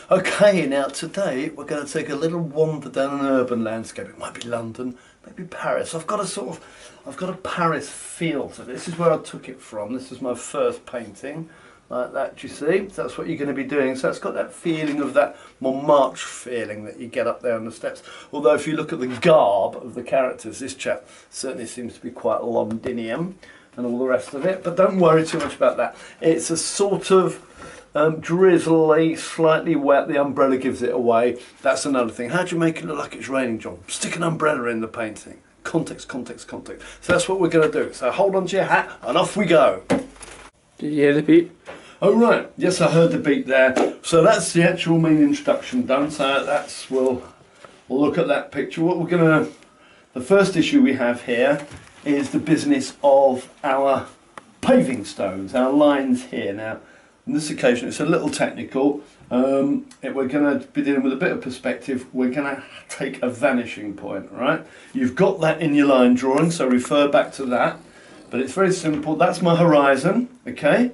Okay, now today we're going to take a little wander down an urban landscape. It might be London, maybe Paris. I've got a Paris feel to this. This is where I took it from. This is my first painting, like that, do you see? So that's what you're going to be doing. So it's got that feeling of that Montmartre feeling that you get up there on the steps. Although if you look at the garb of the characters, this chap certainly seems to be quite Londinium and all the rest of it. But don't worry too much about that. It's a sort of drizzly, slightly wet. The umbrella gives it away. That's another thing. How do you make it look like it's raining, John? Stick an umbrella in the painting. Context, context, context. So that's what we're going to do. So hold on to your hat and off we go. Did you hear the beat? Oh right, yes, I heard the beat there. So that's the actual main introduction done. So we'll look at that picture. The first issue we have here is the business of our paving stones, our lines here. Now, on this occasion, it's a little technical. We're going to be dealing with a bit of perspective. We're going to take a vanishing point, right? You've got that in your line drawing, so refer back to that. But it's very simple. That's my horizon, okay?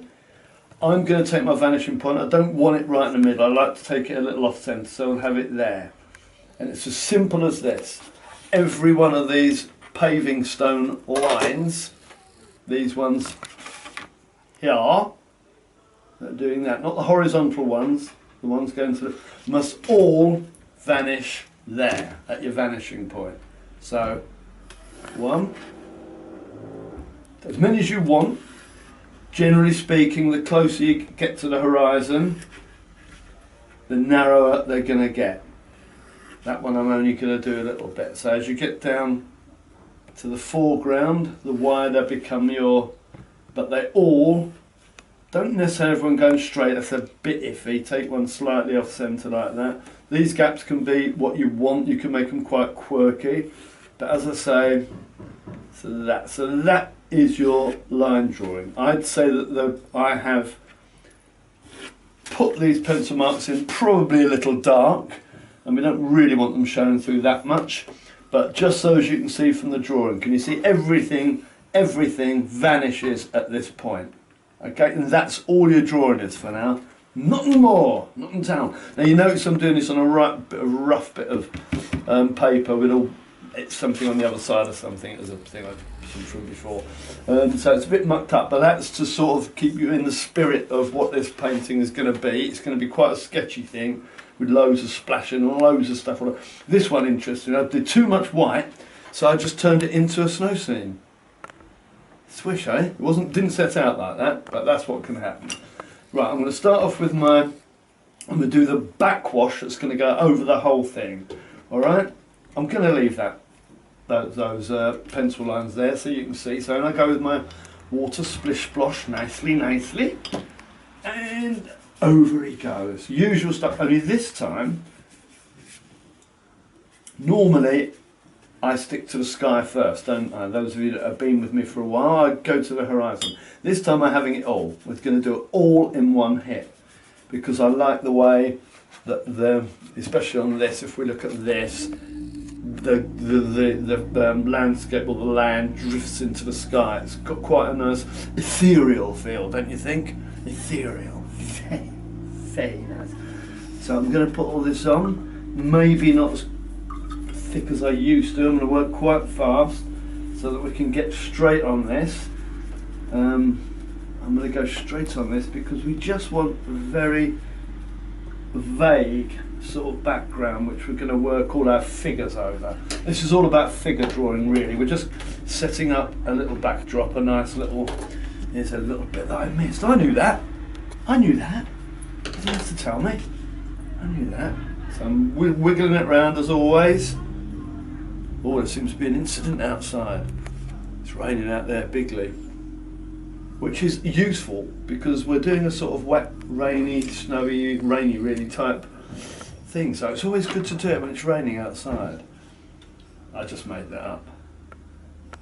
I'm going to take my vanishing point. I don't want it right in the middle. I like to take it a little off centre, so I'll have it there. And it's as simple as this. Every one of these paving stone lines, these ones here, that are doing that, not the horizontal ones, the ones going to, must all vanish there at your vanishing point. So, one, as many as you want. Generally speaking, the closer you get to the horizon, the narrower they're going to get. That one I'm only going to do a little bit. So as you get down to the foreground, the wider become your, but they all, don't necessarily everyone going straight, that's a bit iffy. Take one slightly off centre like that. These gaps can be what you want, you can make them quite quirky. But as I say, so that is your line drawing. I'd say that I have put these pencil marks in probably a little dark, and we don't really want them showing through that much, but just so as you can see from the drawing, can you see everything vanishes at this point? Okay, and that's all your drawing is for now. Nothing more, nothing down. Now you notice I'm doing this on a rough bit of paper with it's something on the other side of something. As a thing I've seen from before. So it's a bit mucked up, but that's to sort of keep you in the spirit of what this painting is going to be. It's going to be quite a sketchy thing with loads of splashing and loads of stuff on it. This one, interesting, I did too much white, so I just turned it into a snow scene. Swish, eh? Didn't set out like that, but that's what can happen. Right, I'm going to start off with I'm going to do the backwash that's going to go over the whole thing. All right, I'm going to leave those pencil lines there so you can see. So I go with my water splish splosh nicely, and over he goes. Usual stuff, only this time, normally I stick to the sky first, don't I? Those of you that have been with me for a while, I go to the horizon. This time I'm having it all. We're going to do it all in one hit, because I like the way that especially on this, if we look at this, the landscape or the land drifts into the sky. It's got quite a nice ethereal feel, don't you think? Ethereal, very nice. So I'm going to put all this on, maybe not as thick as I used to. I'm going to work quite fast so that we can get straight on this. I'm going to go straight on this because we just want a very vague sort of background which we're going to work all our figures over. This is all about figure drawing really. We're just setting up a little backdrop, a nice little, here's a little bit that I missed. I knew that. Didn't have to tell me. I knew that. So I'm wiggling it round as always. Oh, there seems to be an incident outside. It's raining out there bigly, which is useful because we're doing a sort of wet, rainy, snowy, rainy really type thing. So it's always good to do it when it's raining outside. I just made that up.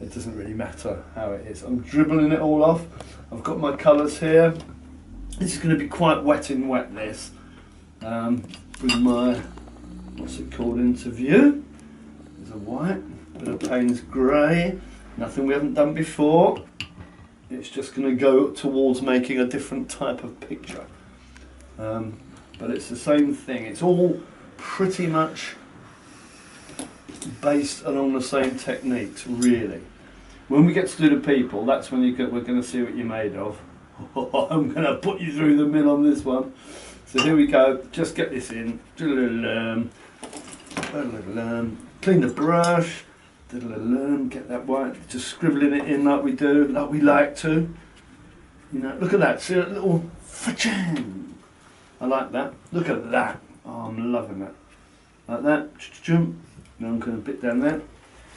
It doesn't really matter how it is. I'm dribbling it all off. I've got my colours here. This is going to be quite wet in wet, this. With my, what's it called, interview. There's a white, bit of Payne's grey, nothing we haven't done before. It's just going to go towards making a different type of picture. But but it's the same thing. It's all pretty much based along the same techniques, really. When we get to do the people, that's when we're going to see what you're made of. I'm going to put you through the mill on this one. So here we go. Just get this in. Clean the brush. Get that white. Just scribbling it in like we do, like we like to. You know, look at that. See that little fa-chang. I like that. Look at that. Oh, I'm loving that. Like that. Now I'm going to bit down there.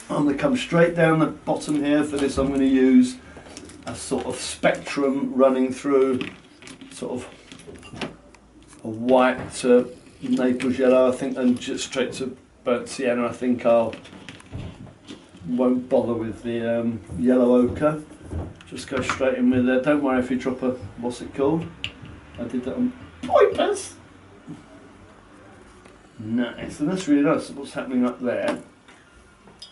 I'm going to come straight down the bottom here. For this I'm going to use a sort of spectrum running through sort of a white Naples yellow, I think, and just straight to burnt sienna. I think won't bother with the yellow ochre. Just go straight in with it. Don't worry if you drop a, what's it called? I did that on purpose. Nice, and that's really nice. What's happening up there?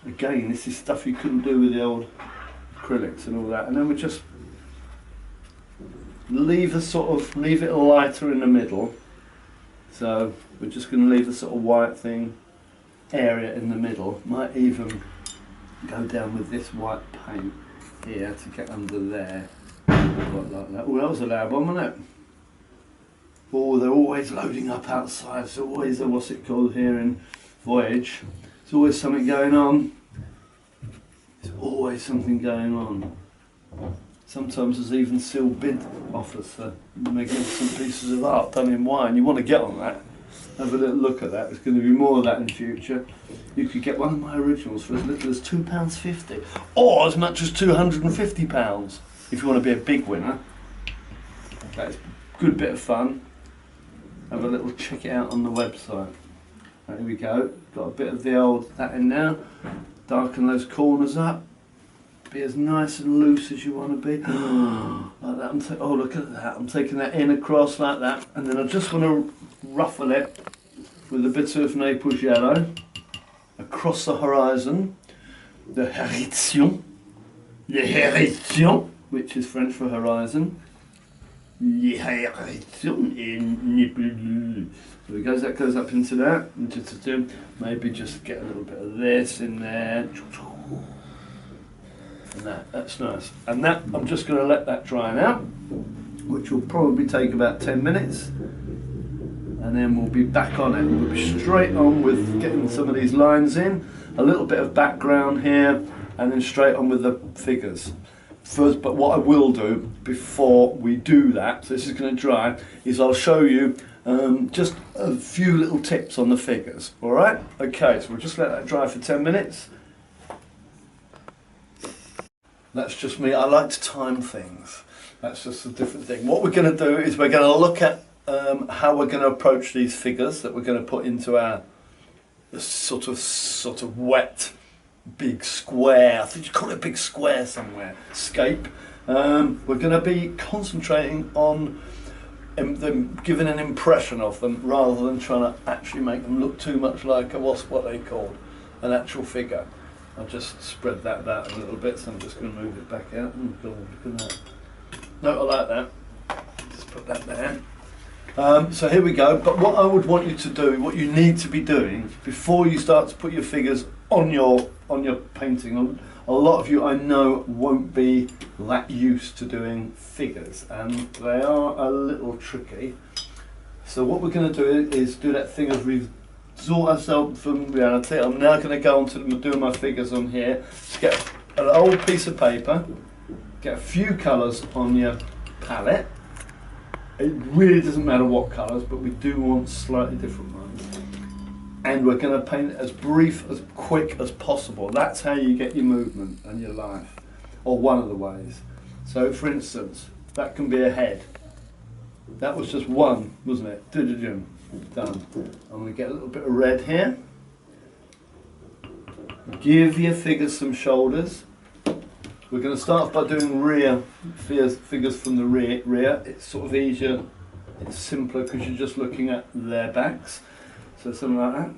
Again, this is stuff you couldn't do with the old acrylics and all that. And then we just leave it lighter in the middle. So we're just going to leave the sort of white thing area in the middle. Might even go down with this white paint here to get under there. Like that. Oh, that was a loud one, wasn't it? Oh, they're always loading up outside. It's always a, what's it called here in Voyage? There's always something going on. There's always something going on. Sometimes there's even sealed bid offers for magnificent pieces of art done in wine. You want to get on that. Have a little look at that. There's going to be more of that in the future. You could get one of my originals for as little as £2.50 or as much as £250 if you want to be a big winner. That's a good bit of fun. Have a little check it out on the website. There we go. Got a bit of the old that in now. Darken those corners up. Be as nice and loose as you want to be. Like that. Oh, look at that. I'm taking that in across like that, and then I just want to ruffle it with a bit of Naples yellow across the horizon. The horizon, which is French for horizon. So that goes up into that, and maybe just get a little bit of this in there, and that's nice. And that, I'm just going to let that dry now, which will probably take about 10 minutes, and then we'll be back on it. We'll be straight on with getting some of these lines in, a little bit of background here, and then straight on with the figures. First, but what I will do before we do that, so this is going to dry, is I'll show you just a few little tips on the figures. Alright? Okay, so we'll just let that dry for 10 minutes. That's just me. I like to time things. That's just a different thing. What we're going to do is we're going to look at how we're going to approach these figures that we're going to put into our sort of wet big square. I think you call it a big square somewhere. Scape. We're going to be concentrating on them, giving an impression of them rather than trying to actually make them look too much like what they call an actual figure. I'll just spread that out a little bit, so I'm just going to move it back out. Oh God, look at that. No, I like that. Just put that there. So here we go. But what I would want you to do, what you need to be doing before you start to put your figures on your painting, a lot of you I know won't be that used to doing figures, and they are a little tricky. So what we're going to do is do that thing of resort ourselves from reality. I'm now going to go on to doing my figures on here. Just get an old piece of paper, get a few colours on your palette. It really doesn't matter what colours, but we do want slightly different ones. And we're going to paint it as brief, as quick as possible. That's how you get your movement and your life, or one of the ways. So for instance, that can be a head. That was just one, wasn't it? Done. I'm going to get a little bit of red here. Give your figures some shoulders. We're going to start off by doing rear figures from the rear. It's sort of easier, it's simpler because you're just looking at their backs. So something like that.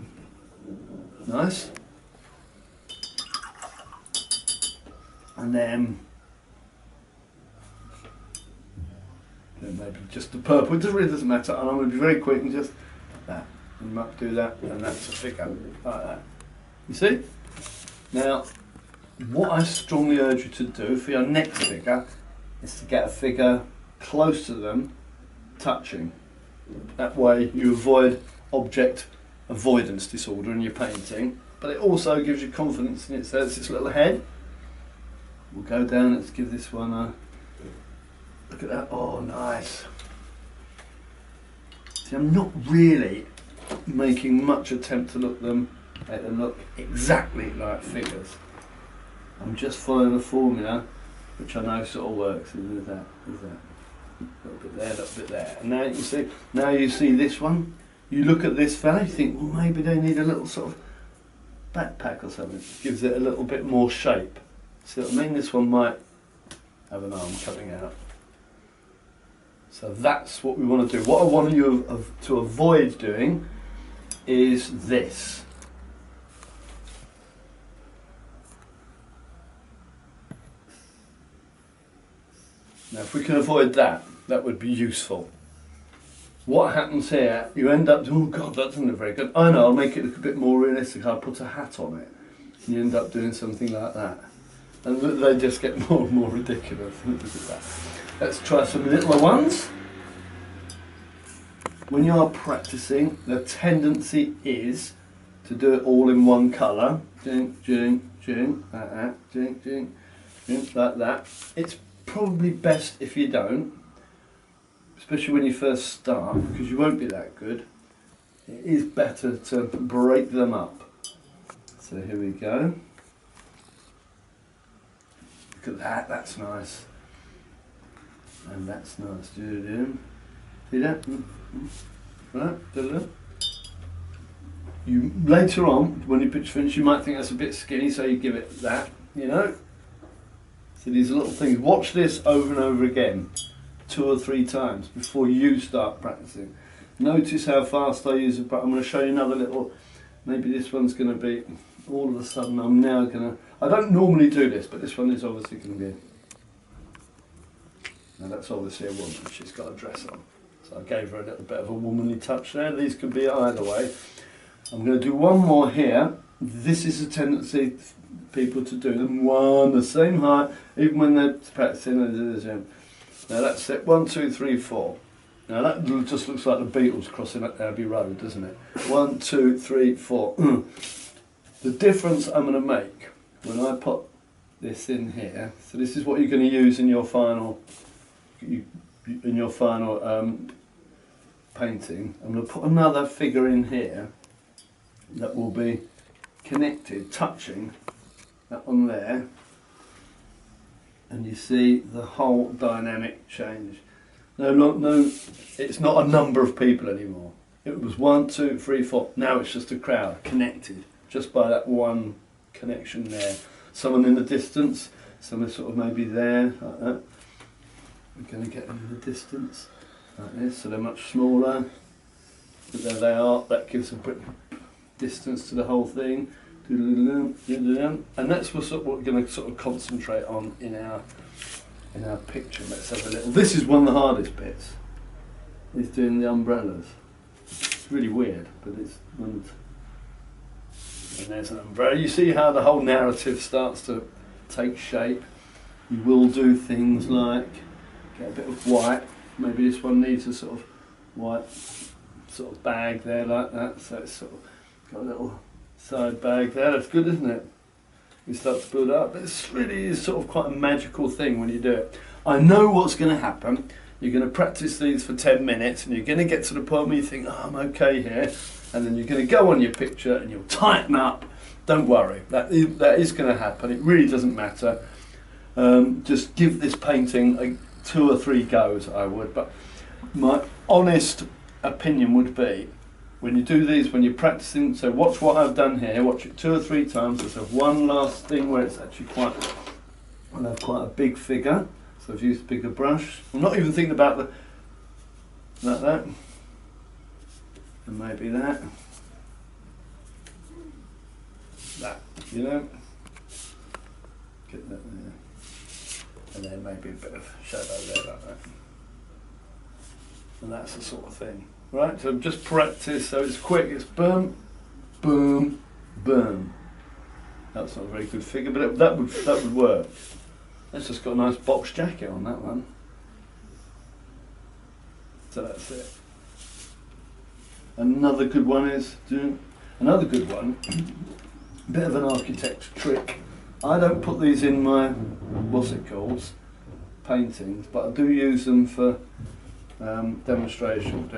Nice. And then then maybe just the purple, it really doesn't matter, and I'm going to be very quick and just that, and you might do that, and that's a figure, like that. You see? Now, what I strongly urge you to do for your next figure is to get a figure close to them, touching. That way you avoid object avoidance disorder in your painting, but it also gives you confidence in it. So it's this little head. We'll go down, let's give this one a look at that. Oh, nice. See, I'm not really making much attempt to make them look exactly like figures. I'm just following a formula which I know sort of works. There's that. A little bit there, a little bit there. And now you see this one. You look at this fella, you think, well, maybe they need a little sort of backpack or something. Gives it a little bit more shape. See what I mean? This one might have an arm coming out. So that's what we want to do. What I want you to avoid doing is this. Now if we can avoid that, that would be useful. What happens here, you end up, oh God, that doesn't look very good. I know, I'll make it look a bit more realistic. I'll put a hat on it. And you end up doing something like that. And they just get more and more ridiculous. Look at that. Let's try some littler ones. When you are practicing, the tendency is to do it all in one colour. Jing, jing, jing, like that, jing, jing, jing, like that. It's probably best if you don't, especially when you first start, because you won't be that good. It is better to break them up. So here we go. Look at that, that's nice. And that's nice. See that? Right, you later on, when you pitch finish, you might think that's a bit skinny, so you give it that, you know. So these little things. Watch this over and over again, 2 or 3 times before you start practicing. Notice how fast I use it, but I'm going to show you another little. Maybe this one's going to be. All of a sudden, I'm now going to. I don't normally do this, but this one is obviously going to be. Now that's obviously a woman. She's got a dress on. So I gave her a little bit of a womanly touch there. These could be either way. I'm going to do one more here. This is a tendency for people to do them one, the same height, even when they're practicing. Now that's it. 1, 2, 3, 4. Now that just looks like the Beatles crossing up Abbey Road, doesn't it? 1, 2, 3, 4. The difference I'm going to make when I put this in here. So this is what you're going to use in your final. Painting. I'm going to put another figure in here that will be connected, touching that one there, and you see the whole dynamic change. No, it's not a number of people anymore. It was 1, 2, 3, 4. Now it's just a crowd connected just by that one connection there. Someone in the distance, someone sort of maybe there, like that. We're going to get them in the distance, like this, so they're much smaller. But there they are, that gives a bit distance to the whole thing. And that's what we're going to sort of concentrate on in our picture. Let's have a little. This is one of the hardest bits, is doing the umbrellas. It's really weird, but it's and there's an umbrella. You see how the whole narrative starts to take shape. You will do things like get a bit of white. Maybe this one needs a sort of white sort of bag there like that. So it's sort of got a little side bag there. That's good, isn't it? You start to build up. It's really sort of quite a magical thing when you do it. I know what's going to happen. You're going to practice these for 10 minutes and you're going to get to the point where you think, oh, I'm okay here. And then you're going to go on your picture and you'll tighten up. Don't worry, that is going to happen. It really doesn't matter. Just give this painting like 2 or 3 goes, I would. But my honest opinion would be, when you do these, when you're practicing, so watch what I've done here, watch it 2 or 3 times. Let's have one last thing where it's actually I'll have quite a big figure. So I've used a bigger brush. I'm not even thinking about like that. And maybe that. That, you know. Get that there. And then maybe a bit of shadow there like that. And that's the sort of thing. Right, so just practice so it's quick. It's boom, boom, boom. That's not a very good figure, but that would work. That's just got a nice box jacket on that one. So that's it. Another good one is another good one. Bit of an architect's trick. I don't put these in my what's it called paintings, but I do use them for demonstration. See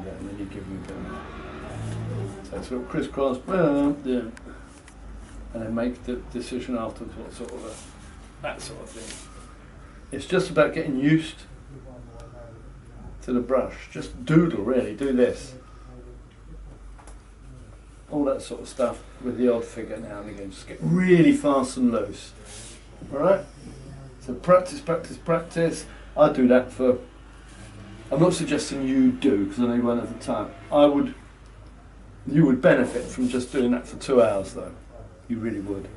that, and then you give them a bit. So it's got crisscross, yeah, and then make the decision afterwards what sort of that sort of thing. It's just about getting used to the brush. Just doodle, really. Do this. All that sort of stuff with the odd figure now and again. Just get really fast and loose. Alright? So practice, practice, practice. I do that for... I'm not suggesting you do, because I know you won't have the time. You would benefit from just doing that for 2 hours though. You really would.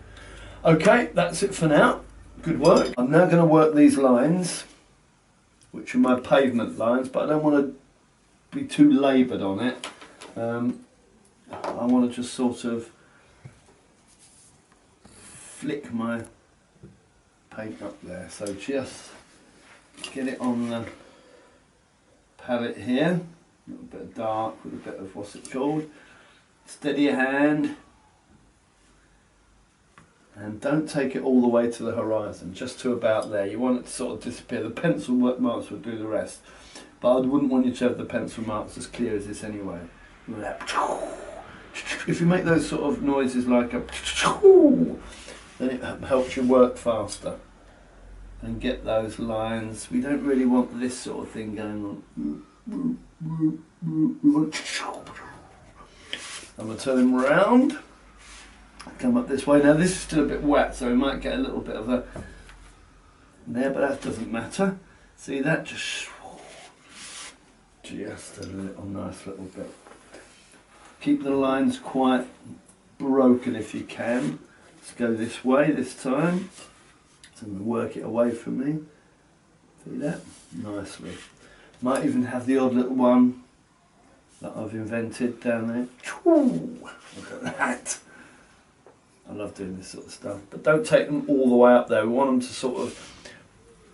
Okay, that's it for now. Good work. I'm now going to work these lines, which are my pavement lines, but I don't want to be too laboured on it. I want to just sort of flick my paint up there. So just get it on the palette here. A little bit of dark with a bit of what's it called. Steady your hand. And don't take it all the way to the horizon, just to about there. You want it to sort of disappear. The pencil marks will do the rest. But I wouldn't want you to have the pencil marks as clear as this anyway. If you make those sort of noises like a then it helps you work faster and get those lines. We don't really want this sort of thing going on. We want I'm going to turn them round. Come up this way. Now this is still a bit wet, so we might get a little bit of a there, but that doesn't matter. See that? Just a little nice little bit. Keep the lines quite broken if you can. Let's go this way this time. So I'm going to work it away from me. See that? Nicely. Might even have the odd little one that I've invented down there. Look at that. I love doing this sort of stuff, but don't take them all the way up there. We want them to sort of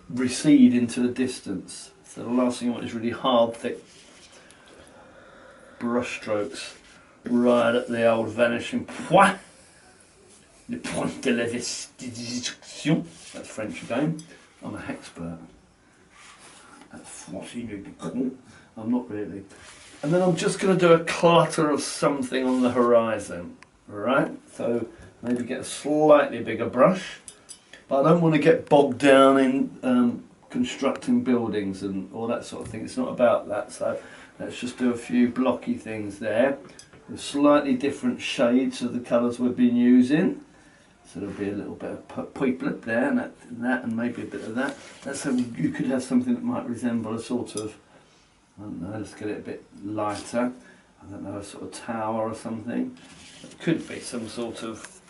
recede into the distance. So the last thing you want is really hard, thick brush strokes right at the old vanishing point. Le point de la destruction. That's French again. I'm a hexpert. I'm not really. And then I'm just going to do a clutter of something on the horizon. Alright, so maybe get a slightly bigger brush, but I don't want to get bogged down in constructing buildings and all that sort of thing. It's not about that, so let's just do a few blocky things there with slightly different shades of the colours we've been using. So there'll be a little bit of purple there and that and maybe a bit of that. That's how you could have something that might resemble a sort of, I don't know, let's get it a bit lighter. I don't know, a sort of tower or something. It could be some sort of,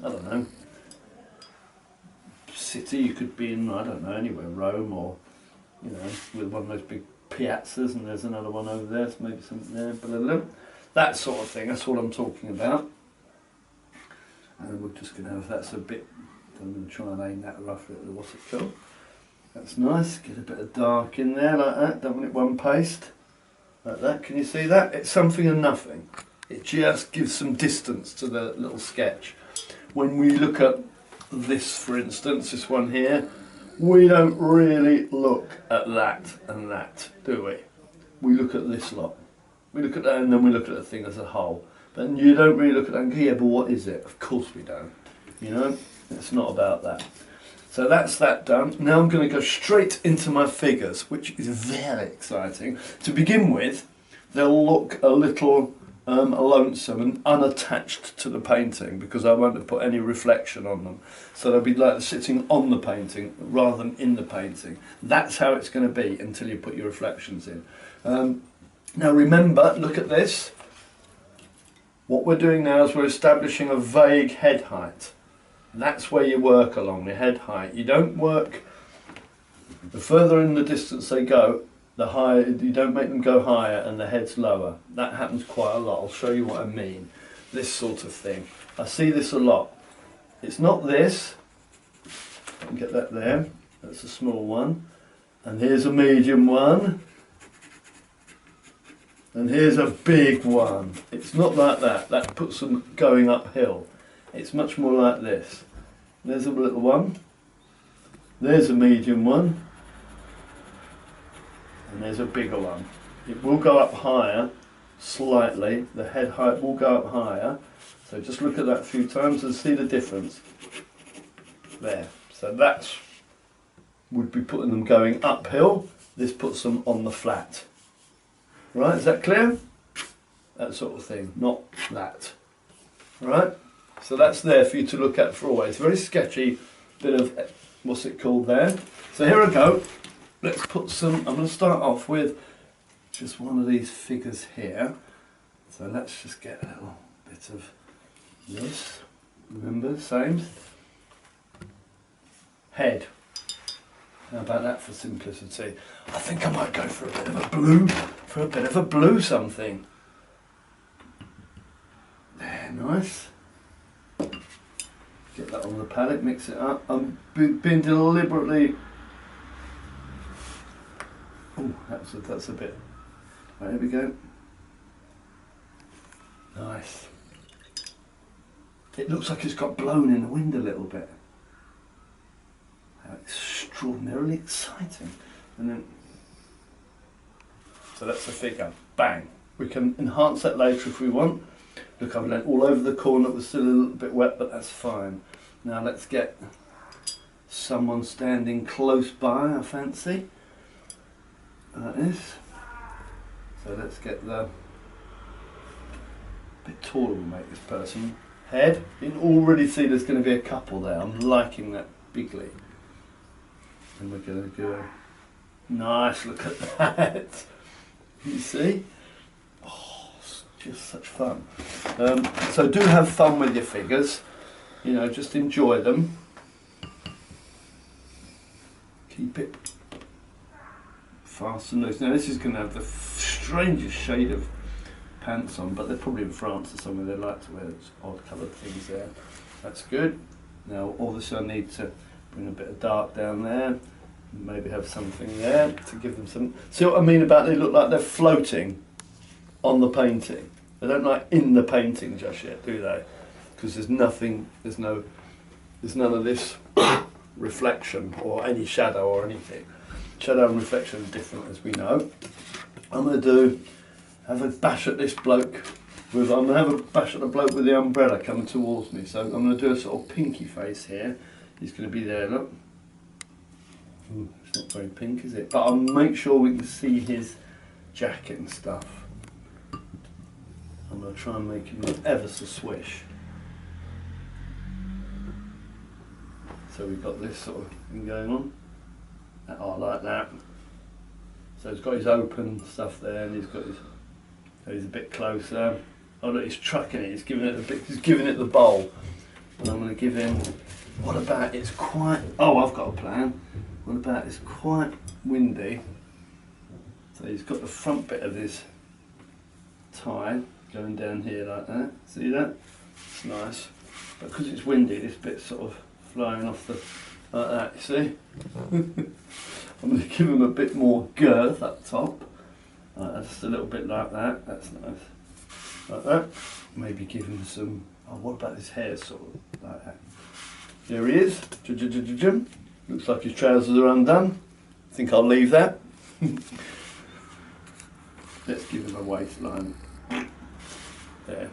I don't know, city. You could be in, I don't know, anywhere, Rome or, you know, with one of those big piazzas, and there's another one over there, so maybe something there, blah, blah, blah. That sort of thing, that's what I'm talking about. And we're just going to have, that's a bit, I'm going to try and aim that roughly at the what's it called. That's nice, get a bit of dark in there like that, don't want it one paste. Like that, can you see that? It's something and nothing. It just gives some distance to the little sketch. When we look at this, for instance, this one here, we don't really look at that and that, do we? We look at this lot. We look at that and then we look at the thing as a whole. But you don't really look at that and go, yeah, but what is it? Of course we don't. You know, it's not about that. So that's that done. Now I'm going to go straight into my figures, which is very exciting. To begin with, they'll look a little lonesome and unattached to the painting because I won't have put any reflection on them. So they'll be like sitting on the painting rather than in the painting. That's how it's going to be until you put your reflections in. Now remember, look at this. What we're doing now is we're establishing a vague head height. That's where you work along the head height. You don't work The further in the distance they go, the higher, you don't make them go higher and the head's lower. That happens quite a lot. I'll show you what I mean. This sort of thing. I see this a lot. It's not this. I can get that there. That's a small one. And here's a medium one. And here's a big one. It's not like that. That puts them going uphill. It's much more like this. There's a little one. There's a medium one. And there's a bigger one. It will go up higher, slightly. The head height will go up higher. So just look at that a few times and see the difference. There. So that's would be putting them going uphill. This puts them on the flat. Right, is that clear? That sort of thing, not that. Right? So that's there for you to look at for always. Very sketchy bit of, what's it called there? So here I go. Let's put some, I'm going to start off with just one of these figures here. So let's just get a little bit of this. Remember, same. Head. How about that for simplicity? I think I might go for a bit of a blue, something. There, nice. Get that on the palette, mix it up. I'm being deliberately. Oh, that's a bit. Right, here we go. Nice. It looks like it's got blown in the wind a little bit. How extraordinarily exciting. And then, so that's the figure. Bang. We can enhance that later if we want. Look, I've lent all over the corner. It was still a little bit wet, but that's fine. Now let's get someone standing close by, I fancy. Like this. So let's get the, a bit taller will make this person. Head. You can already see there's going to be a couple there. I'm liking that bigly. And we're going to go, nice, look at that. You see? Oh, it's just such fun. So do have fun with your figures. You know, just enjoy them. Keep it fast and loose. Now this is going to have the strangest shade of pants on, but they're probably in France or somewhere. They like to wear odd coloured things there. That's good. Now obviously I need to bring a bit of dark down there, maybe have something there to give them some. See what I mean about they look like they're floating on the painting. They don't like in the painting just yet, do they? Because there's nothing, there's none of this reflection or any shadow or anything. Shadow and reflection are different, as we know. I'm going to have a bash at this bloke. I'm going to have a bash at the bloke with the umbrella coming towards me. So I'm going to do a sort of pinky face here. He's going to be there, look. Ooh, it's not very pink, is it? But I'll make sure we can see his jacket and stuff. I'm going to try and make him look ever so swish. So we've got this sort of thing going on. Oh, like that. So he's got his open stuff there, and he's got his. So he's a bit closer. Oh look, he's trucking it. He's giving it a bit. He's giving it the bowl. And I'm going to give him. What about it's quite? Oh, I've got a plan. What about it's quite windy? So he's got the front bit of his tie going down here like that. See that? It's nice. But because it's windy, this bit's sort of flying off the like that. You see? I'm going to give him a bit more girth up top. Just a little bit like that. That's nice. Like that. Maybe give him some. Oh, what about his hair? Sort of like that. There he is. Looks like his trousers are undone. I think I'll leave that. Let's give him a waistline. There.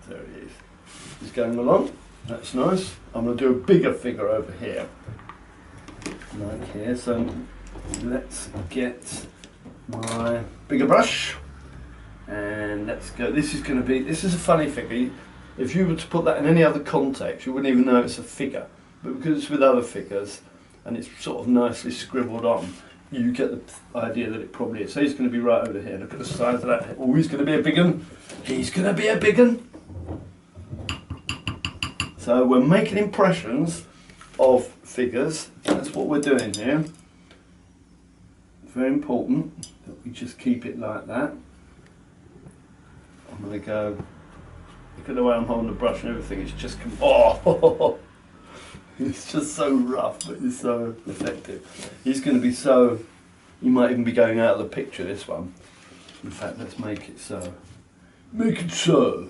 There he is. He's going along. That's nice. I'm going to do a bigger figure over here. Like here. So let's get my bigger brush. And let's go. This is going to be, this is a funny figure. If you were to put that in any other context, you wouldn't even know it's a figure. But because it's with other figures, and it's sort of nicely scribbled on, you get the idea that it probably is. So he's going to be right over here. Look at the size of that. Oh, he's going to be a big one. He's going to be a big one. So we're making impressions of figures. That's what we're doing here. Very important that we just keep it like that. I'm going to go, look at the way I'm holding the brush and everything, it's just, oh, it's just so rough, but it's so effective. He's going to be so, he might even be going out of the picture, this one. In fact, let's make it so. Make it so.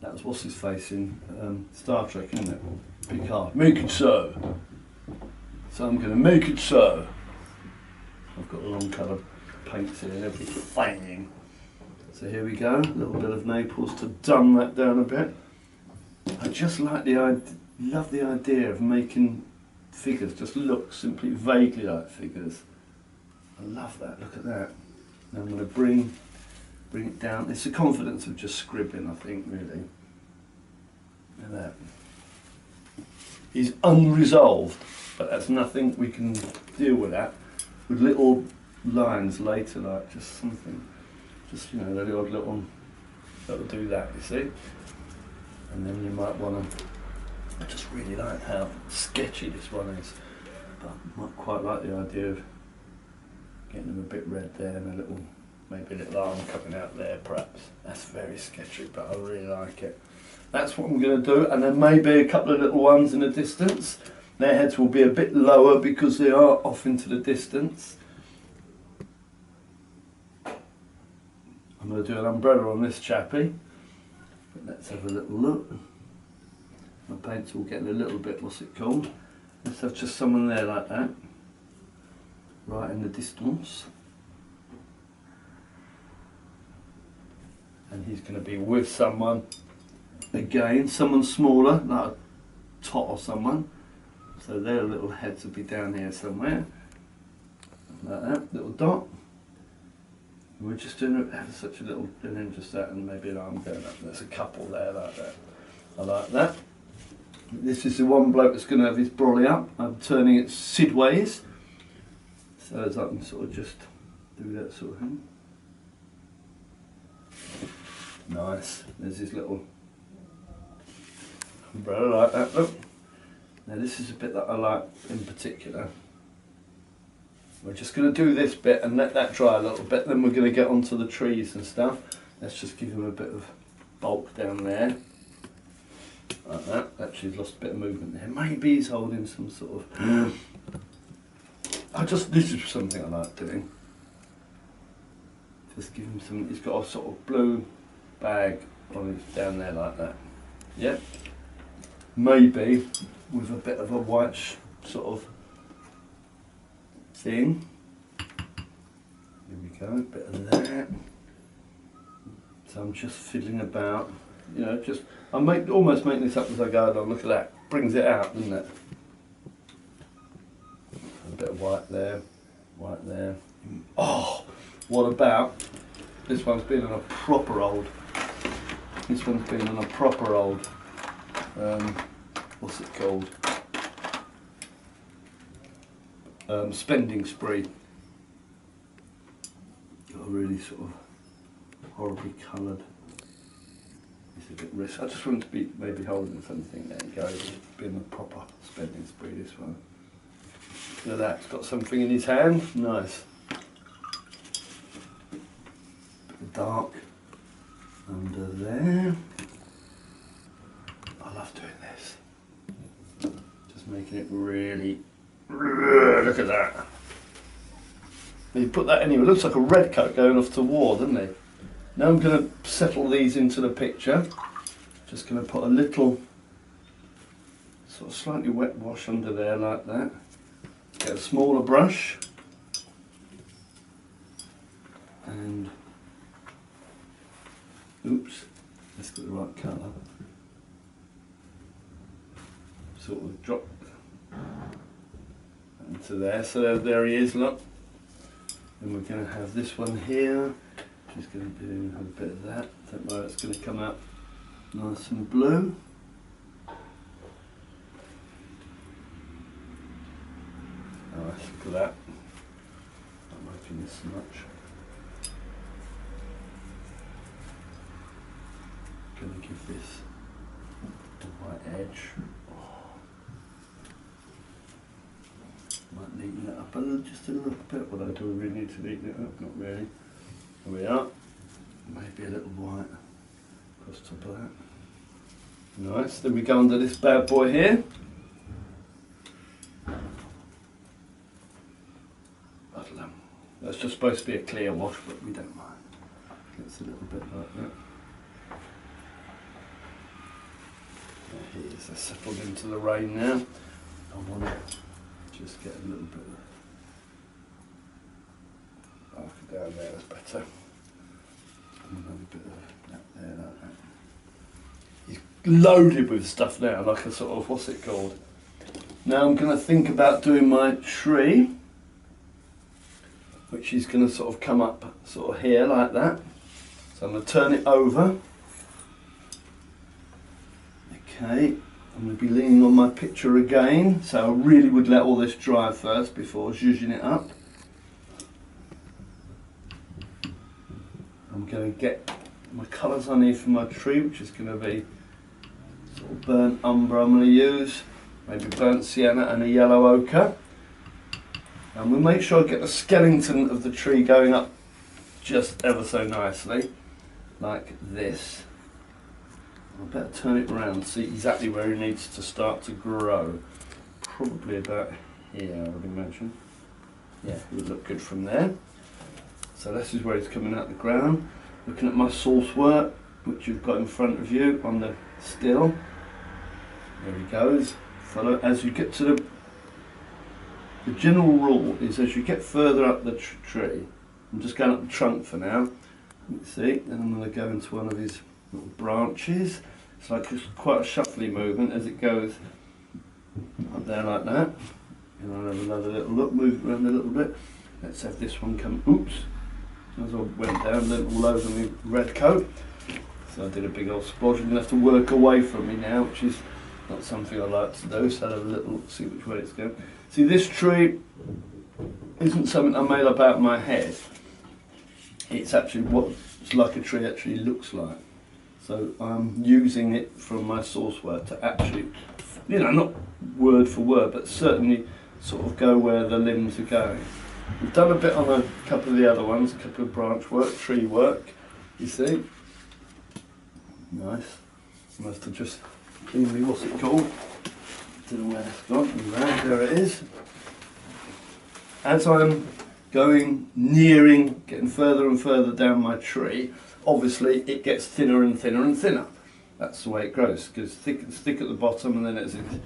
That was what's his face in Star Trek, isn't it? Picard. Make it so. So I'm going to make it so. I've got the wrong colour paints here and everything. So here we go. A little bit of Naples to dumb that down a bit. I just like love the idea of making figures just look simply vaguely like figures. I love that. Look at that. Now I'm going to bring it down. It's the confidence of just scribbling, I think, really. Look at that. He's unresolved, but that's nothing we can deal with that. With little lines later, like just something, just, you know, the odd little, that'll do that, you see. And then you might want to, I just really like how sketchy this one is, but I might quite like the idea of getting them a bit red there and a little, maybe a little arm coming out there perhaps. That's very sketchy, but I really like it. That's what I'm going to do, and then maybe a couple of little ones in the distance. Their heads will be a bit lower because they are off into the distance. I'm going to do an umbrella on this chappie. But let's have a little look. My paint's all getting a little bit, what's it called? Let's have just someone there like that. Right in the distance. And he's going to be with someone. Again, someone smaller, like a tot or someone. So their little heads will be down here somewhere. Like that, little dot. And we're just doing such a little, and then just that, and maybe an arm going up. There's a couple there like that. I like that. This is the one bloke that's going to have his brolly up. I'm turning it sidways. So as I can sort of just do that sort of thing. Nice. There's his little umbrella like that, look. Now this is a bit that I like in particular. We're just going to do this bit and let that dry a little bit, then we're going to get onto the trees and stuff. Let's just give him a bit of bulk down there. Like that. Actually he's lost a bit of movement there. Maybe he's holding some sort of... this is something I like doing. Just give him some, he's got a sort of blue bag on his, down there like that. Yeah. Maybe with a bit of a white sort of thing. Here we go, a bit of that. So I'm just fiddling about, you know, just, I'm almost making this up as I go along. Look at that, brings it out, doesn't it? A bit of white there, white there. Oh, what about, this one's been on a proper old, what's it called? Spending spree. Got a really sort of horribly coloured. It's a bit risky. I just want to be maybe holding something. There you go. It's been a proper spending spree, this one. Look at that. It's got something in his hand. Nice. Bit of dark under there. I love doing this. Just making it really. Look at that. You put that anywhere. It looks like a red coat going off to war, doesn't he? Now I'm going to settle these into the picture. Just going to put a little sort of slightly wet wash under there like that. Get a smaller brush. And oops, let's get the right colour. Sort of drop into there. So there he is, look. And we're going to have this one here. Just going to do a bit of that. Don't worry, it's going to come out nice and blue. Nice, look at that. I'm making this much. Going to give this a white edge. Might neaten it up just a little bit, but I do really need to neaten it up, not really. There we are. Maybe a little white across the top of that. Nice, then we go under this bad boy here. That's just supposed to be a clear wash, but we don't mind. It's a little bit like that. There he is, they're settled into the rain now. I want to just get a little bit of darker down there, that's better. And another bit of that there, like that. He's loaded with stuff now, like a sort of, what's it called? Now I'm going to think about doing my tree, which is going to sort of come up sort of here like that. So I'm going to turn it over. Okay, I'm going to be leaning on my picture again, so I really would let all this dry first before zhuzhing it up. I'm going to get my colours I need for my tree, which is going to be sort of burnt umber I'm going to use, maybe burnt sienna and a yellow ochre. And we'll make sure I get the skeleton of the tree going up just ever so nicely, like this. I better turn it around, see exactly where it needs to start to grow. Probably about here, I would imagine. Yeah, it would look good from there. So this is where it's coming out the ground. Looking at my source work, which you've got in front of you on the still. There he goes. Follow as you get to the general rule is as you get further up the tree, I'm just going up the trunk for now. You see, then I'm going to go into one of his little branches. It's like just quite a shuffly movement as it goes up there like that. And I'll have another little look, move it around a little bit. Let's have this one come, oops, as I went down, went all over my red coat. So I did a big old splodge and have to work away from me now, which is not something I like to do, so I'll have a little look, see which way it's going. See, this tree isn't something I made up out of my head. It's actually what like a tree actually looks like. So I'm using it from my source work to actually, you know, not word for word, but certainly sort of go where the limbs are going. We've done a bit on a couple of the other ones, a couple of branch work, tree work, you see. Nice. I must have just cleaned me, what's it called? Don't know where it's gone. There it is. As I'm getting further and further down my tree, obviously it gets thinner and thinner and thinner. That's the way it grows, because it's thick at the bottom and then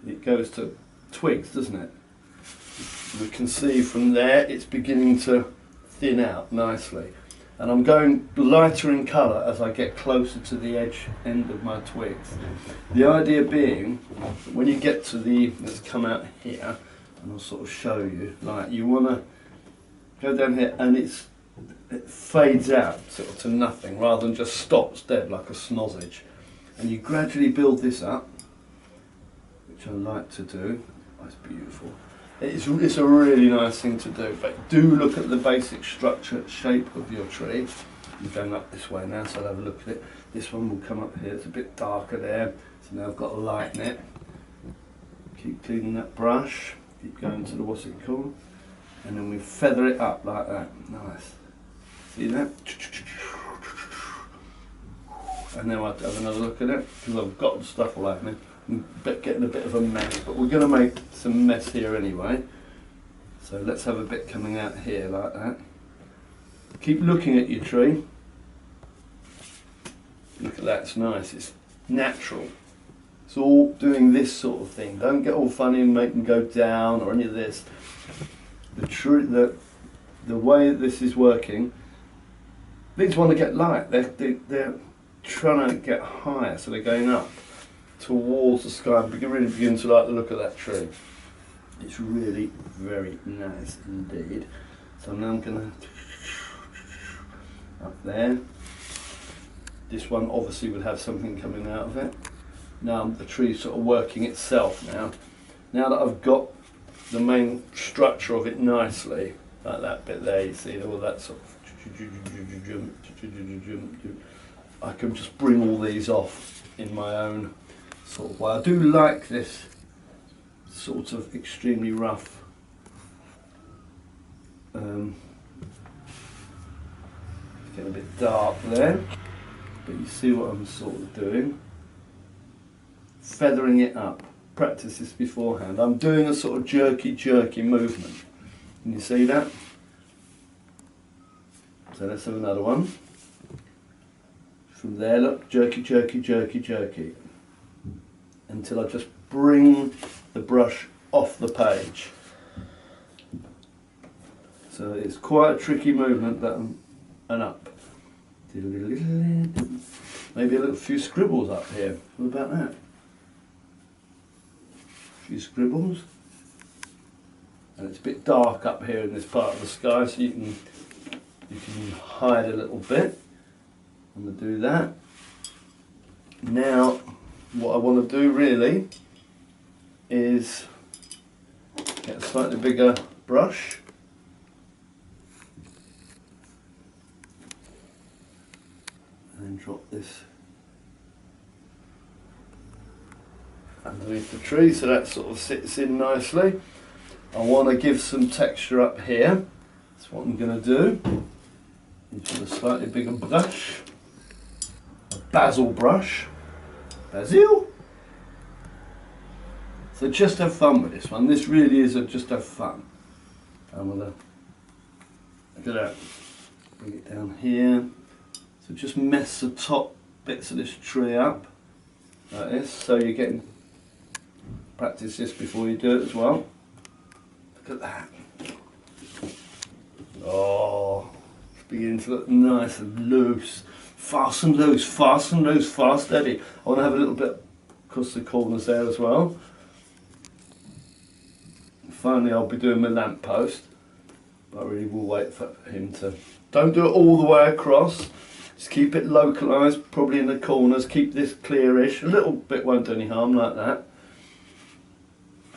it goes to twigs, doesn't it? We can see from there it's beginning to thin out nicely. And I'm going lighter in colour as I get closer to the end of my twigs. The idea being, when you get to let's come out here, and I'll sort of show you, like you want to go down here and it fades out sort of to nothing, rather than just stops dead like a snozzage. And you gradually build this up, which I like to do. That's beautiful. It's a really nice thing to do, but do look at the basic structure, shape of your tree. I'm going up this way now, so I'll have a look at it. This one will come up here, it's a bit darker there, so now I've got a light in it. Keep cleaning that brush, keep going to the, what's it called? And then we feather it up like that, nice. See that? And then I'll have another look at it, because I've got the stuff all over me. I'm getting a bit of a mess, but we're going to make some mess here anyway. So let's have a bit coming out here like that. Keep looking at your tree. Look at that, it's nice, it's natural. It's all doing this sort of thing. Don't get all funny and make them go down or any of this. The way this is working, these want to get light. They're trying to get higher, so they're going up towards the sky. We can really begin to like the look of that tree. It's really very nice indeed. So now I'm going to up there. This one obviously would have something coming out of it. Now the tree's sort of working itself now. Now that I've got the main structure of it nicely, like that bit there, you see all that sort of, I can just bring all these off in my own sort of way. I do like this sort of extremely rough. It's getting a bit dark there, but you see what I'm sort of doing. Feathering it up. Practice this beforehand. I'm doing a sort of jerky movement. Can you see that? So let's have another one. From there, look, jerky. Until I just bring the brush off the page. So it's quite a tricky movement, that and up. Maybe a little few scribbles up here. What about that? A few scribbles. And it's a bit dark up here in this part of the sky, so you can hide a little bit. I'm going to do that. Now, what I want to do really is get a slightly bigger brush. And then drop this underneath the tree so that sort of sits in nicely. I want to give some texture up here. That's what I'm going to do. With a slightly bigger brush. A basil brush. Basil. So just have fun with this one. This really is just have fun. I'm going to look at that. Bring it down here. So just mess the top bits of this tree up like this. So you're getting practice this before you do it as well. Look at that. Oh, it's beginning to look nice and loose. Fast and loose, fast and loose, fast, steady. I want to have a little bit across the corners there as well. Finally, I'll be doing my lamp post, but I really will wait for him to. Don't do it all the way across. Just keep it localised, probably in the corners. Keep this clearish. A little bit won't do any harm like that.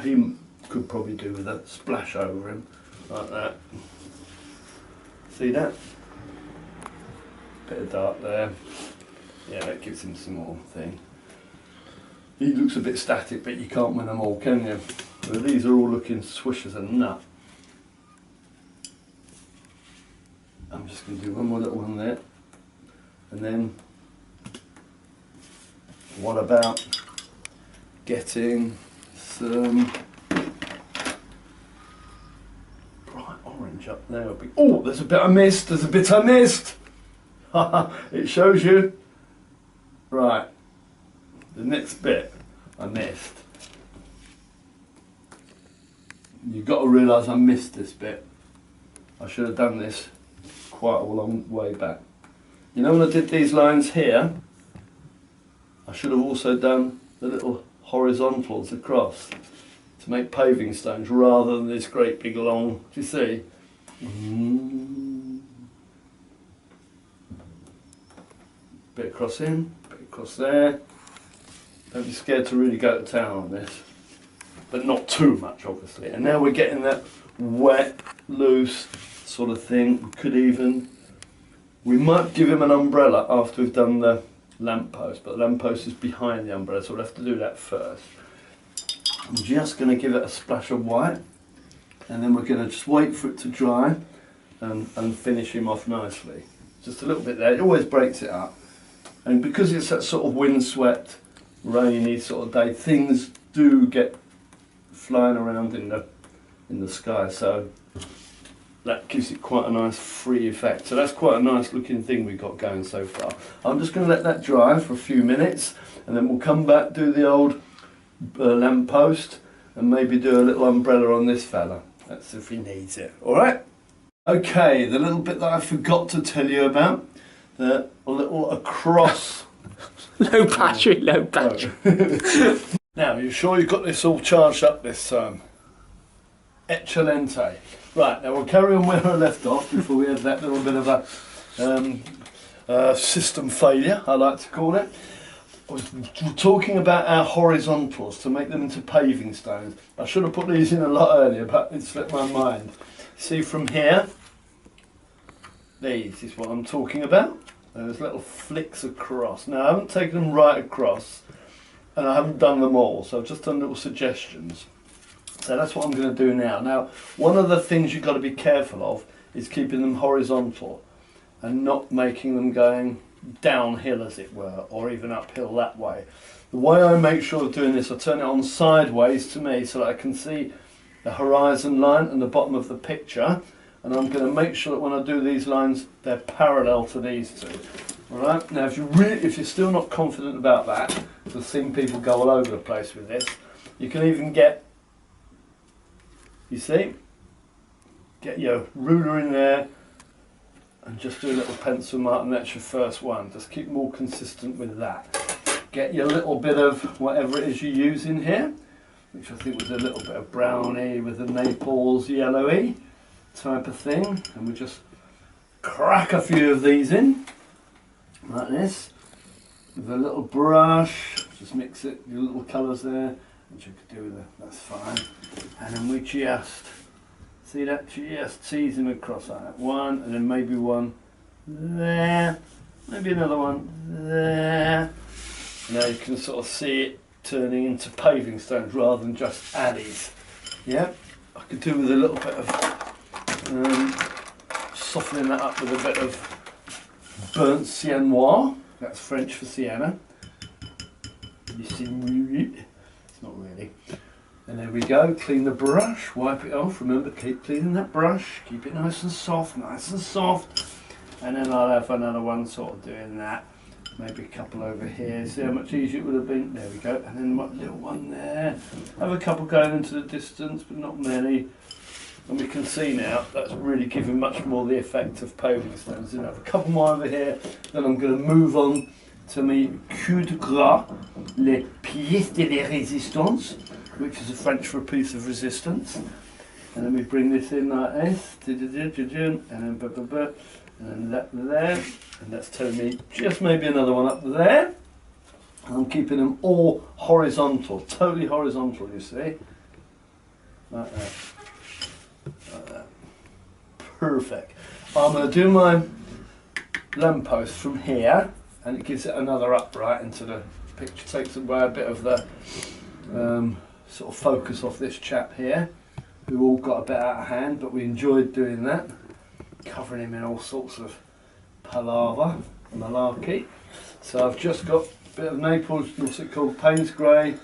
He could probably do with a splash over him like that. See that? Bit of dark there. Yeah, that gives him some more thing. He looks a bit static, but you can't win them all, can you? Well, these are all looking swish as a nut. I'm just going to do one more little one there. And then, what about getting some bright orange up there? Oh, there's a bit I missed, there's a bit I missed! It shows you. Right, the next bit I missed. You've got to realise I missed this bit. I should have done this quite a long way back. You know when I did these lines here, I should have also done the little horizontals across to make paving stones rather than this great big long, do you see? Bit across in, bit across there. Don't be scared to really go to town on this, but not too much obviously. And now we're getting that wet, loose sort of thing. We might give him an umbrella after we've done the lamppost, but the lamppost is behind the umbrella, so we'll have to do that first. I'm just going to give it a splash of white, and then we're going to just wait for it to dry and finish him off nicely. Just a little bit there, it always breaks it up. And because it's that sort of windswept, rainy sort of day, things do get flying around in the sky, so that gives it quite a nice free effect. So that's quite a nice looking thing we've got going so far. I'm just going to let that dry for a few minutes, and then we'll come back, do the old lamp post, and maybe do a little umbrella on this fella. That's if he needs it. Alright? Okay, the little bit that I forgot to tell you about, the little across. Low battery. Now, you're sure you've got this all charged up this time? Excelente. Right, now we'll carry on where I left off before we had that little bit of a system failure, I like to call it. I was talking about our horizontals to make them into paving stones. I should have put these in a lot earlier, but it slipped my mind. See from here, these is what I'm talking about. Those little flicks across. Now I haven't taken them right across, and I haven't done them all, so I've just done little suggestions. So that's what I'm going to do now. Now, one of the things you've got to be careful of is keeping them horizontal and not making them going downhill, as it were, or even uphill that way. The way I make sure of doing this, I turn it on sideways to me so that I can see the horizon line and the bottom of the picture, and I'm going to make sure that when I do these lines they're parallel to these two. Alright, now if you're still not confident about that, because I've seen people go all over the place with this, you can even get, you see, get your ruler in there and just do a little pencil mark, and that's your first one. Just keep more consistent with that. Get your little bit of whatever it is you use in here, which I think was a little bit of brownie with the Naples yellowy type of thing, and we just crack a few of these in like this with a little brush. Just mix it, your little colours there, which I could do with it, that's fine. And then we just see that, just tease them across like that. One, and then maybe one there, maybe another one there. Now you can sort of see it turning into paving stones rather than just alleys. Yeah, I could do with a little bit of softening that up with a bit of burnt sienna noir. That's French for sienna. You see, it's not really. And there we go. Clean the brush, wipe it off. Remember, keep cleaning that brush. Keep it nice and soft, nice and soft. And then I'll have another one sort of doing that. Maybe a couple over here. See how much easier it would have been? There we go. And then one little one there. Have a couple going into the distance, but not many. And we can see now that's really giving much more the effect of paving stones. Then have a couple more over here. Then I'm going to move on to my coup de grâce, les pièces de la résistance, which is a French for a piece of resistance. And then we bring this in like this, and then and that there, and that's telling me just maybe another one up there. And I'm keeping them all horizontal, totally horizontal, you see. Like that. Like that. Perfect. I'm going to do my lamppost from here, and it gives it another upright into the picture, takes away a bit of the sort of focus off this chap here, who all got a bit out of hand, but we enjoyed doing that. Covering him in all sorts of palaver, malarkey. So I've just got a bit of Naples, what's it called, Payne's Grey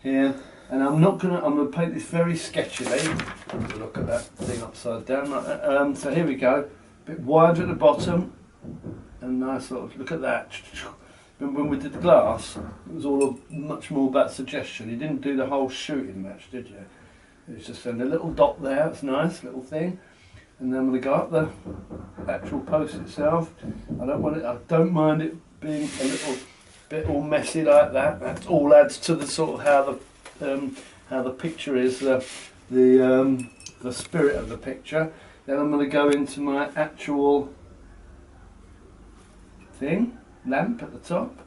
here, and I'm gonna paint this very sketchily. Look at that thing upside down like that. So here we go, a bit wider at the bottom, and nice little, look at that. When we did the glass, it was all much more about suggestion. You didn't do the whole shooting match, did you? It was just a little dot there, it's nice, little thing. And then I'm going to go up the actual post itself. I don't mind it being a little bit all messy like that. That all adds to the sort of how the picture is, the spirit of the picture. Then I'm going to go into my actual thing, lamp at the top,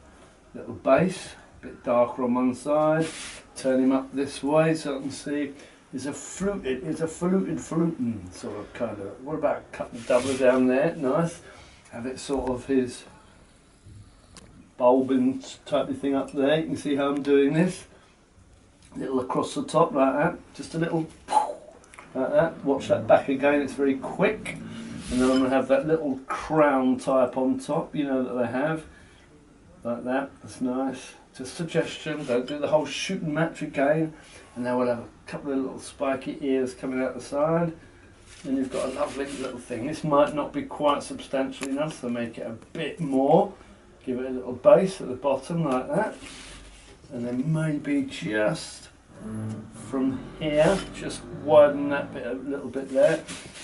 little base, a bit darker on one side. Turn him up this way so I can see. It's a fluted sort of kind of. What about a couple of double down there? Nice. Have it sort of his bulbing type of thing up there. You can see how I'm doing this. Little across the top like that. Just a little like that. Watch that back again. It's very quick. And then I'm going to have that little crown type on top. You know that they have like that. That's nice. Just suggestion. Don't do the whole shooting match again. And now we'll have a couple of little spiky ears coming out the side. And you've got a lovely little thing. This might not be quite substantial enough, so make it a bit more. Give it a little base at the bottom like that. And then maybe just from here, just widen that bit a little bit there.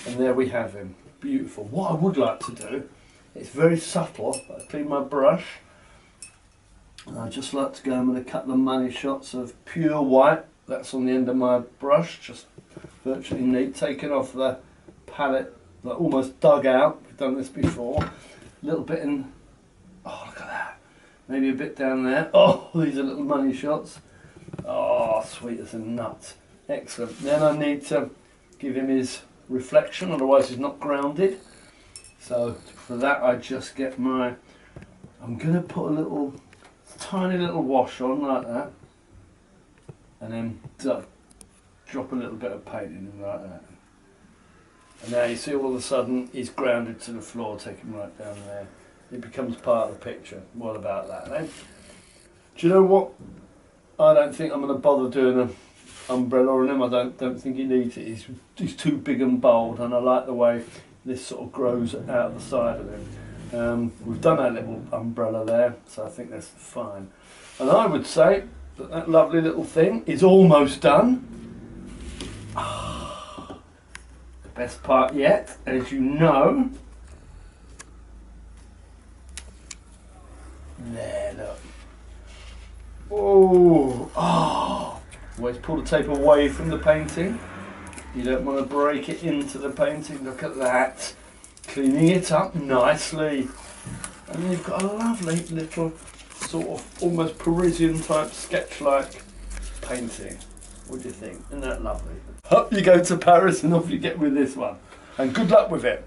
And there we have him. Beautiful. What I would like to do, it's very subtle. I clean my brush. And I just like to go, I'm going to cut the money shots of pure white. That's on the end of my brush, just virtually neat, taken off the palette, like almost dug out. We've done this before. A little bit in, oh look at that, maybe a bit down there. Oh, these are little money shots. Oh, sweet as a nut. Excellent. Then I need to give him his reflection, otherwise he's not grounded. So for that I just get my, I'm going to put a little, tiny little wash on like that. And then drop a little bit of paint in him like that. And now you see all of a sudden he's grounded to the floor, take him right down there. It becomes part of the picture. What about that then? Do you know what? I don't think I'm going to bother doing an umbrella on him. I don't think he needs it. He's too big and bold, and I like the way this sort of grows out the side of him. We've done our little umbrella there, so I think that's fine. And I would say that lovely little thing is almost done. The best part yet, as you know. There, look. Always pull the tape away from the painting. You don't want to break it into the painting. Look at that. Cleaning it up nicely. And then you've got a lovely little sort of almost Parisian type sketch-like painting. What do you think? Isn't that lovely? Up you go to Paris and off you get with this one. And good luck with it.